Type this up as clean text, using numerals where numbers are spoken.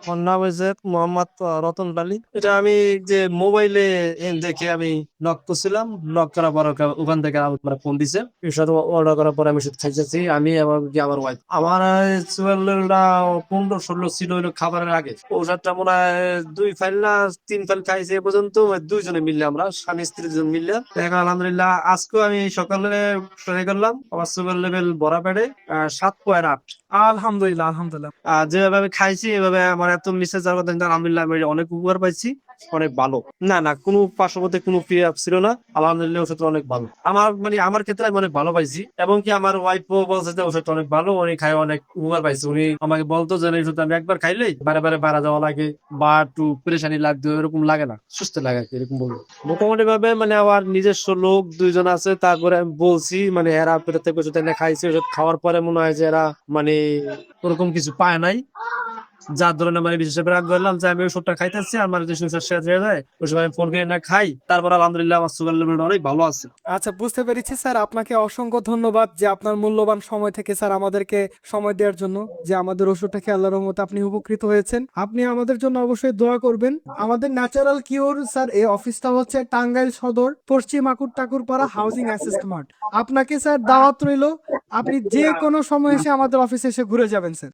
আমার নাম হয়েছে মোহাম্মদ রতন লালী। এটা আমি যে মোবাইলে দেখে আমি নক করছিলাম। নক করার পর ওখান থেকে আমার ফোন দিছে। এসব অর্ডার করার পর আমি ওষুধ খাইতেছি, আমি এবং কি আমার ওয়াইফ। আমার সুগারটা 15-16 ছিল হলো খাবারের আগে। ওষুধটা মনে হয় 2 ফাইল না 3 ফাইল খাইছে এ পর্যন্ত, দুইজনে মিললে, আমরা স্বামী স্ত্রী দুজন মিললে। এখন আলহামদুলিল্লাহ আজকেও আমি সকালে ট্রাই করলাম, আমার সুগার লেভেল ভরা পেটে 7.8। আলহামদুলিল্লাহ, আলহামদুলিল্লাহ। যেভাবে আমি খাইছি এভাবে আমার এত নিচে যাওয়ার কথা কিন্তু আলহামদুলিল্লাহ আমি অনেক উপকার পাইছি, অনেক ভালো। না না, কোনো পার্শ্ববর্তী কোনো ক্রিয়া ছিল না, আলহামদুলিল্লাহ ওষুধটা অনেক ভালো। আমার মানে আমার ক্ষেত্রে আমি অনেক ভালো পাইছি, এবং কি আমার ওয়াইফও বলছে যে ওষুধটা অনেক ভালো, উনি খাই অনেক উপকার পাইছে। উনি আমাকে বলতো যে এই ওষুধ আমি একবার খাইলেই বারে বারে বাড়া যাওয়া লাগে বা একটু পেরেশানি লাগতো, এরকম লাগে না, সুস্থ লাগে আর কি, এরকম বলবো। মোটামুটি ভাবে মানে আমার নিজস্ব লোক দুইজন আছে, তারপরে আমি বলছি মানে এরা পেটের থেকে ওষুধ এনে খাইছে, ওষুধ খাওয়ার পরে মনে হয় যে এরা মানে ওরকম কিছু পায় নাই, যার ধরনের মানে বিশেষ করে রাগ করলাম যে আমি ওষুধটা খাইতেছি, আমার যে সুগার শেষ হয়ে যায় ওই সময় আমি ফোন করে না খাই, তারপর আলহামদুলিল্লাহ আমার সুগার লেভেলটা অনেক ভালো আছে। আচ্ছা, বুঝতে পেরেছি স্যার। আপনাকে অসংখ্য ধন্যবাদ যে আপনার মূল্যবান সময় থেকে স্যার আমাদেরকে সময় দেওয়ার জন্য, যে আমাদের ওষুধটা খেয়ে আল্লাহর রহমতে আপনি উপকৃত হয়েছেন। আপনি আমাদের জন্য অবশ্যই দোয়া করবেন। আমাদের ন্যাচারাল কিওর স্যার এই অফিসটা হচ্ছে টাঙ্গাইল সদর, পশ্চিম আকুর ঠাকুরপাড়া, হাউজিং অ্যাসিস্ট মার্ট। আপনাকে স্যার দাওয়াত রইল, আপনি যে কোনো সময় এসে আমাদের অফিসে এসে ঘুরে যাবেন স্যার।